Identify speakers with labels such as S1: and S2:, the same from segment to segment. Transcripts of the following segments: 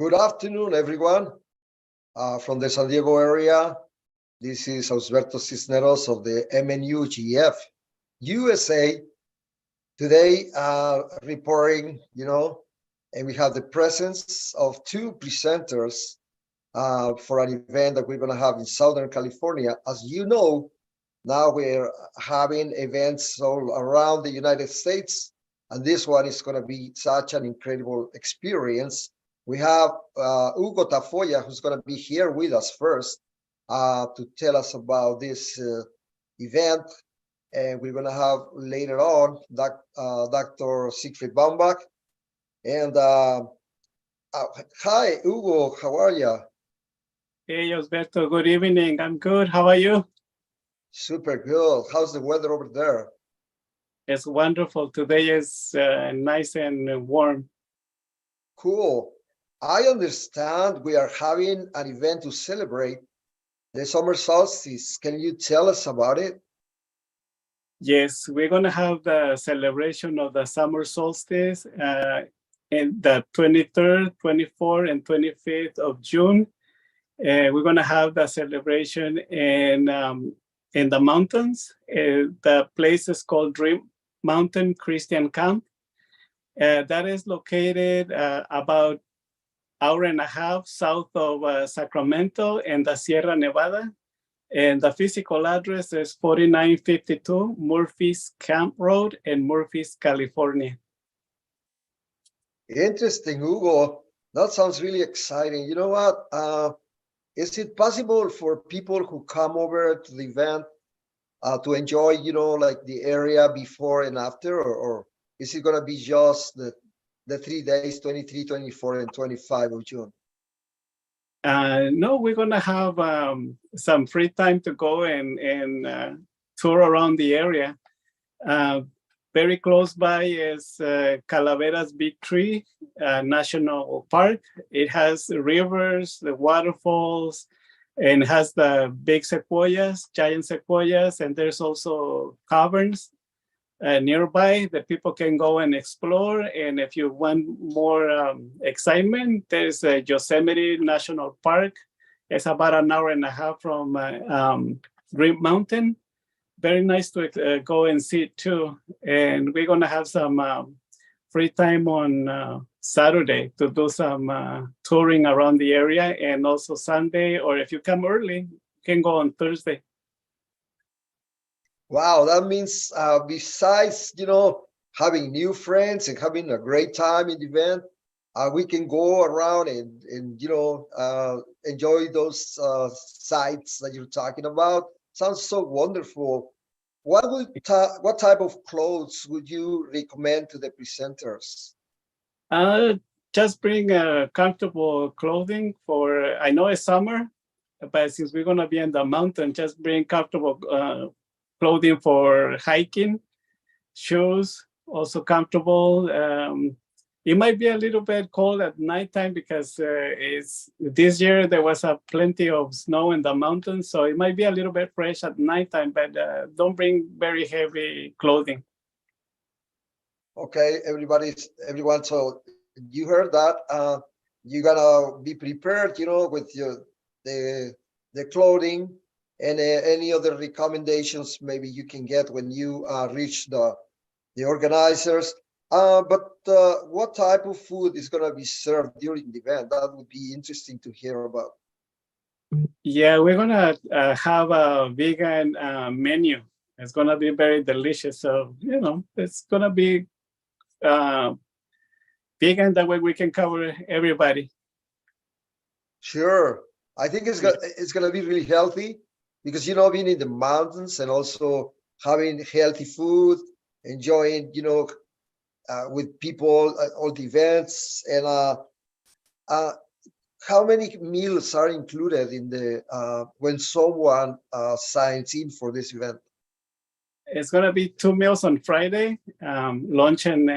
S1: Good afternoon, everyone. From the San Diego area, this is Osberto Cisneros of the MNUGF USA. Today, reporting, and we have the presence of two presenters for an event that we're going to have in Southern California. As you know, now we're having events all around the United States, and this one is going to be such an incredible experience. We have Hugo Tafoya, who's going to be here with us first to tell us about this event. And we're going to have later on Dr. Siegfried Baumbach. And hi, Hugo, how are you?
S2: Hey, Osberto, good evening. I'm good. How are you?
S1: Super good. How's the weather over there?
S2: It's wonderful. Today is nice and warm.
S1: Cool. I understand we are having an event to celebrate the summer solstice. Can you tell us about it?
S2: Yes, we're going to have the celebration of the summer solstice in the 23rd, 24th, and 25th of June. We're going to have the celebration in the mountains. The place is called Dream Mountain Christian Camp. That is located about hour and a half south of Sacramento in the Sierra Nevada. And the physical address is 4952 Murphy's Camp Road in Murphy's, California.
S1: Interesting, Hugo. That sounds really exciting. You know what? Is it possible for people who come over to the event to enjoy, like the area before and after, or is it going to be just the 3 days, 23, 24, and 25 of June?
S2: No, we're going to have some free time to go and tour around the area. Very close by is Calaveras Big Tree National Park. It has rivers, the waterfalls, and has the big sequoias, giant sequoias, and there's also caverns nearby that people can go and explore. And if you want more excitement, there's a Yosemite National Park. It's about an hour and a half from Green Mountain. Very nice to go and see it too. And we're going to have some free time on Saturday to do some touring around the area, and also Sunday, or if you come early, you can go on Thursday.
S1: Wow, that means besides, having new friends and having a great time in the event, we can go around and enjoy those sites that you're talking about. Sounds so wonderful. What type of clothes would you recommend to the presenters?
S2: Just bring comfortable clothing for, I know it's summer, but since we're going to be in the mountain, just bring comfortable clothing for hiking, shoes, also comfortable. It might be a little bit cold at nighttime because this year there was plenty of snow in the mountains, so it might be a little bit fresh at nighttime, but don't bring very heavy clothing.
S1: Okay, everyone, so you heard that. You're gonna be prepared, with the clothing and any other recommendations maybe you can get when you reach the organizers. But what type of food is going to be served during the event? That would be interesting to hear about.
S2: Yeah, we're going to have a vegan menu. It's going to be very delicious. So, it's going to be vegan. That way we can cover everybody.
S1: Sure. I think it's going to be really healthy because, being in the mountains and also having healthy food, enjoying, with people at all the events. And how many meals are included in the when someone signs in for this event?
S2: It's going to be 2 meals on Friday, lunch and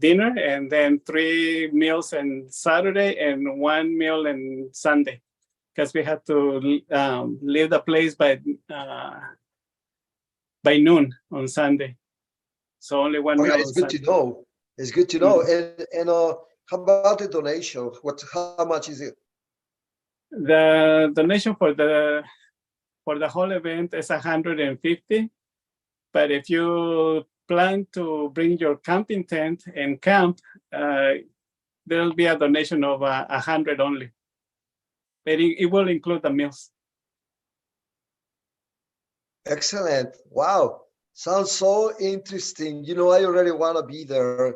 S2: dinner, and then 3 meals on Saturday and 1 meal on Sunday, because we have to leave the place by noon on Sunday. So only 1 meal.
S1: It's good to know. It's good to know. And How about the donation? How much is it?
S2: The donation for the whole event is 150. But if you plan to bring your camping tent and camp, there'll be a donation of 100 only. But it will include the meals.
S1: Excellent. Wow. Sounds so interesting. You know, I already want to be there.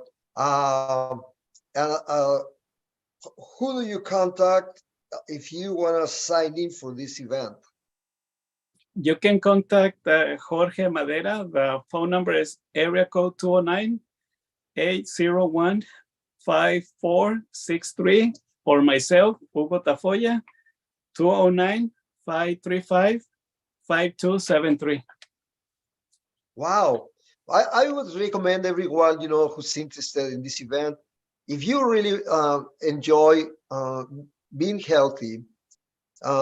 S1: And who do you contact if you want to sign in for this event?
S2: You can contact Jorge Madera. The phone number is area code 209-801-5463, or myself, Hugo Tafoya, 209-535-5273.
S1: Wow. I would recommend everyone, you know, who's interested in this event, if you really enjoy being healthy,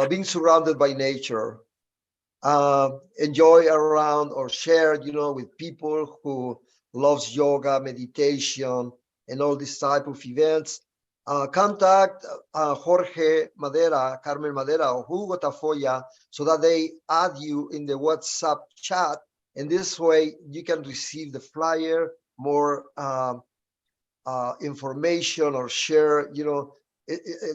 S1: being surrounded by nature, enjoy around or share, you know, with people who loves yoga, meditation, and all this type of events, contact Jorge Madera, Carmen Madera, or Hugo Tafoya, so that they add you in the WhatsApp chat. And this way you can receive the flyer, more information, or share, you know,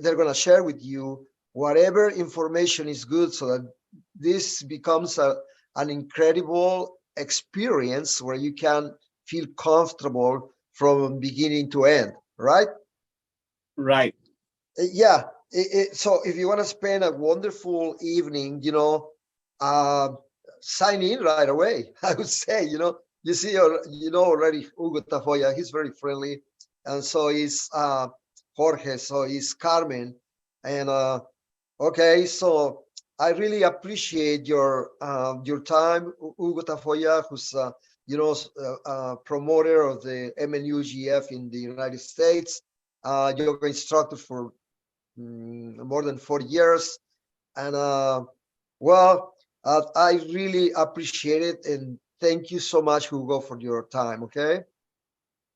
S1: they're going to share with you whatever information is good, so that this becomes an incredible experience where you can feel comfortable from beginning to end, right?
S2: Right.
S1: Yeah. So if you want to spend a wonderful evening, you know, sign in right away. I would say, you know, you see, you know already Hugo Tafoya, he's very friendly, and so is Jorge, so is Carmen, and okay, so I really appreciate your time, Hugo Tafoya, who's you know, promoter of the MNUGF in the United States, yoga instructor for more than 40 years, and well, I really appreciate it, and thank you so much, Hugo, for your time. Okay.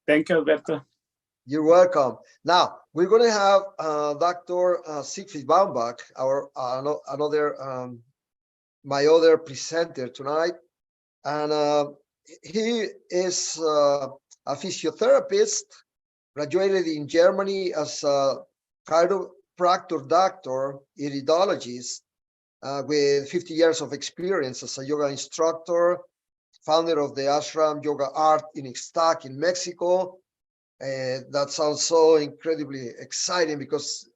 S2: Thank you, Alberto.
S1: You're welcome. Now we're going to have Dr. Siegfried Baumbach, our another my other presenter tonight, and he is a physiotherapist, graduated in Germany as a chiropractor, doctor, iridologist, with 50 years of experience as a yoga instructor, founder of the ashram Yoga Art in Ixtac in Mexico. That sounds so incredibly exciting, because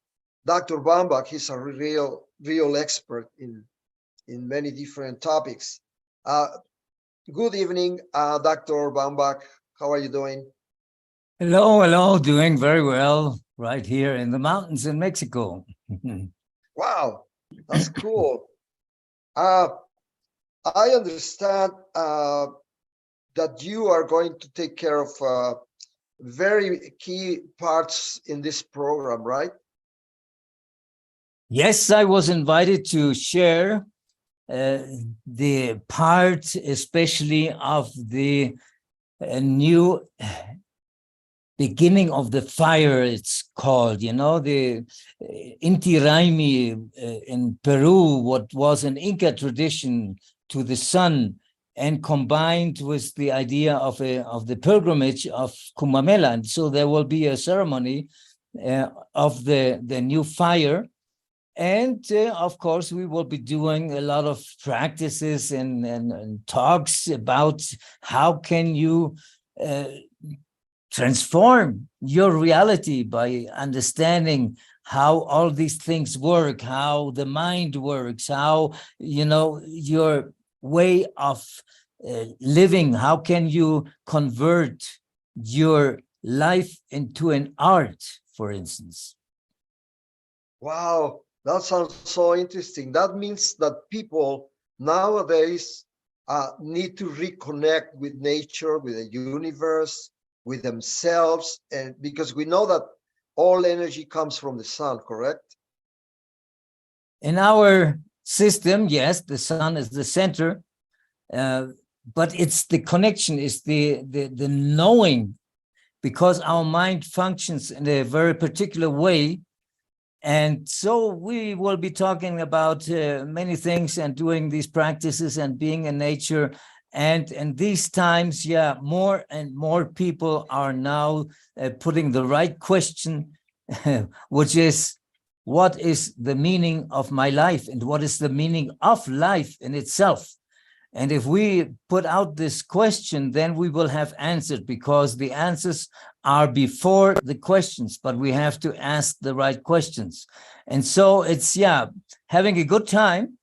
S1: Dr. Baumbach, he's a real expert in many different topics. Good evening, Dr. Baumbach. How are you doing?
S3: Hello, doing very well right here in the mountains in Mexico.
S1: Wow, that's cool. I understand that you are going to take care of very key parts in this program, right?
S3: Yes, I was invited to share the part, especially of the new beginning of the fire, it's called, you know, the Inti Raymi in Peru, what was an Inca tradition to the sun, and combined with the idea of the pilgrimage of Kumbamela. And so there will be a ceremony of the new fire. And of course, we will be doing a lot of practices and talks about how can you transform your reality by understanding how all these things work, how the mind works, how, you know, your way of living, how can you convert your life into an art, for instance.
S1: Wow, that sounds so interesting. That means that people nowadays need to reconnect with nature, with the universe, with themselves, and because we know that all energy comes from the sun, correct?
S3: In our system, yes, the sun is the center, but it's the connection, is the knowing because our mind functions in a very particular way. And so we will be talking about many things and doing these practices and being in nature. And in these times, yeah, more and more people are now putting the right question, which is, what is the meaning of my life and what is the meaning of life in itself? And if we put out this question, then we will have answered, because the answers are before the questions, but we have to ask the right questions. And so it's, yeah, having a good time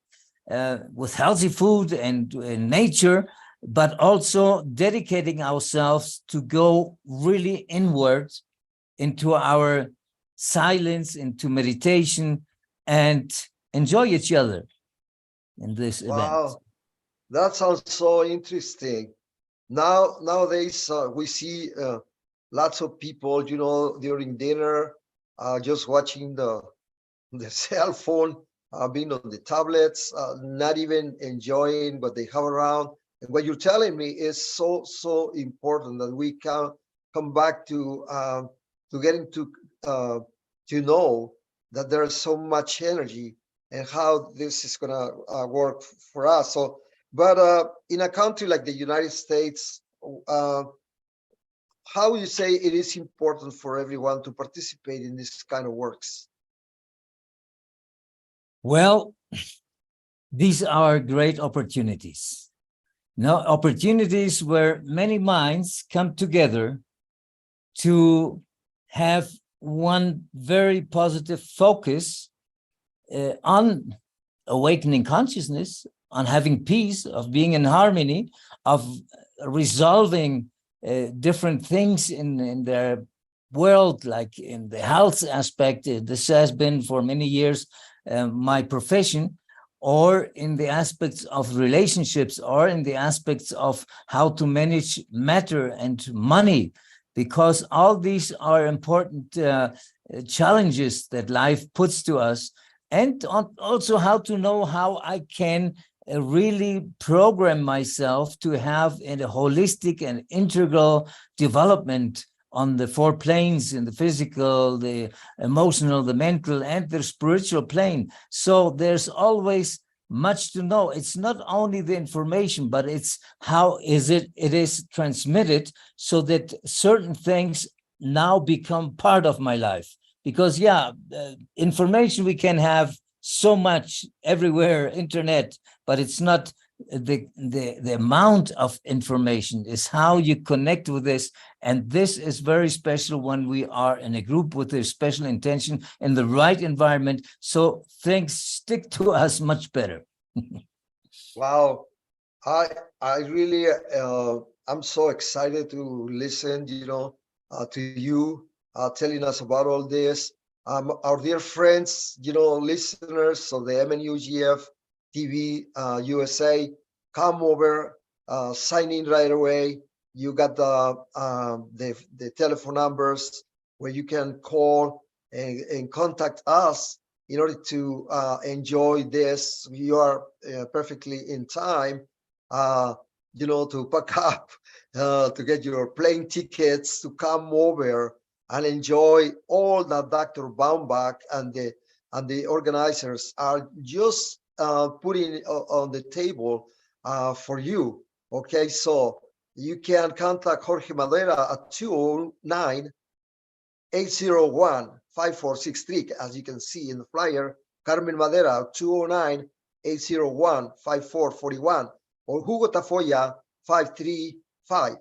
S3: with healthy food and nature, but also dedicating ourselves to go really inward into our silence, into meditation, and enjoy each other in this event.
S1: Wow, that sounds so interesting. Nowadays, we see lots of people, during dinner, just watching the cell phone, being on the tablets, not even enjoying what they have around. And what you're telling me is so important, that we can come back to getting to know that there is so much energy and how this is gonna work for us. So, but in a country like the United States, how would you say it is important for everyone to participate in this kind of works?
S3: Well, these are great opportunities. Now, opportunities where many minds come together to have one very positive focus on awakening consciousness, on having peace, of being in harmony, of resolving different things in their world, like in the health aspect. This has been for many years my profession, or in the aspects of relationships, or in the aspects of how to manage matter and money, because all these are important challenges that life puts to us, and also how to know how I can really program myself to have a holistic and integral development on the 4 planes, in the physical, the emotional, the mental, and the spiritual plane. So there's always much to know. It's not only the information, but it's how it is transmitted, so that certain things now become part of my life. Because information we can have so much everywhere, internet, but it's not the amount of information, is how you connect with this. And this is very special when we are in a group with a special intention in the right environment, so things stick to us much better.
S1: Wow, I really I'm so excited to listen, to you telling us about all this. Our dear friends, listeners of the MNUGF TV USA, come over, sign in right away. You got the telephone numbers where you can call and contact us in order to enjoy this. You are perfectly in time, to pack up, to get your plane tickets, to come over and enjoy all that Dr. Baumbach and the organizers are just putting on the table for you. Okay, so you can contact Jorge Madera at 209-801-5463, as you can see in the flyer. Carmen Madera, 209-801-5441, or Hugo Tafoya, 535.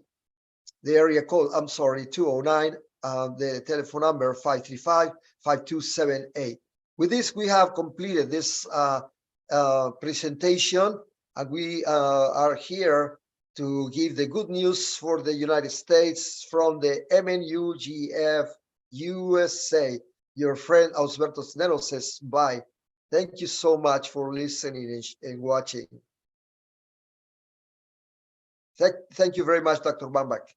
S1: The area code, 209, the telephone number, 535-5278. With this, we have completed this presentation, and we are here to give the good news for the United States from the MNUGF USA. Your friend Osberto Cisneros says bye. Thank you so much for listening and watching. Thank you very much, Dr. Baumbach.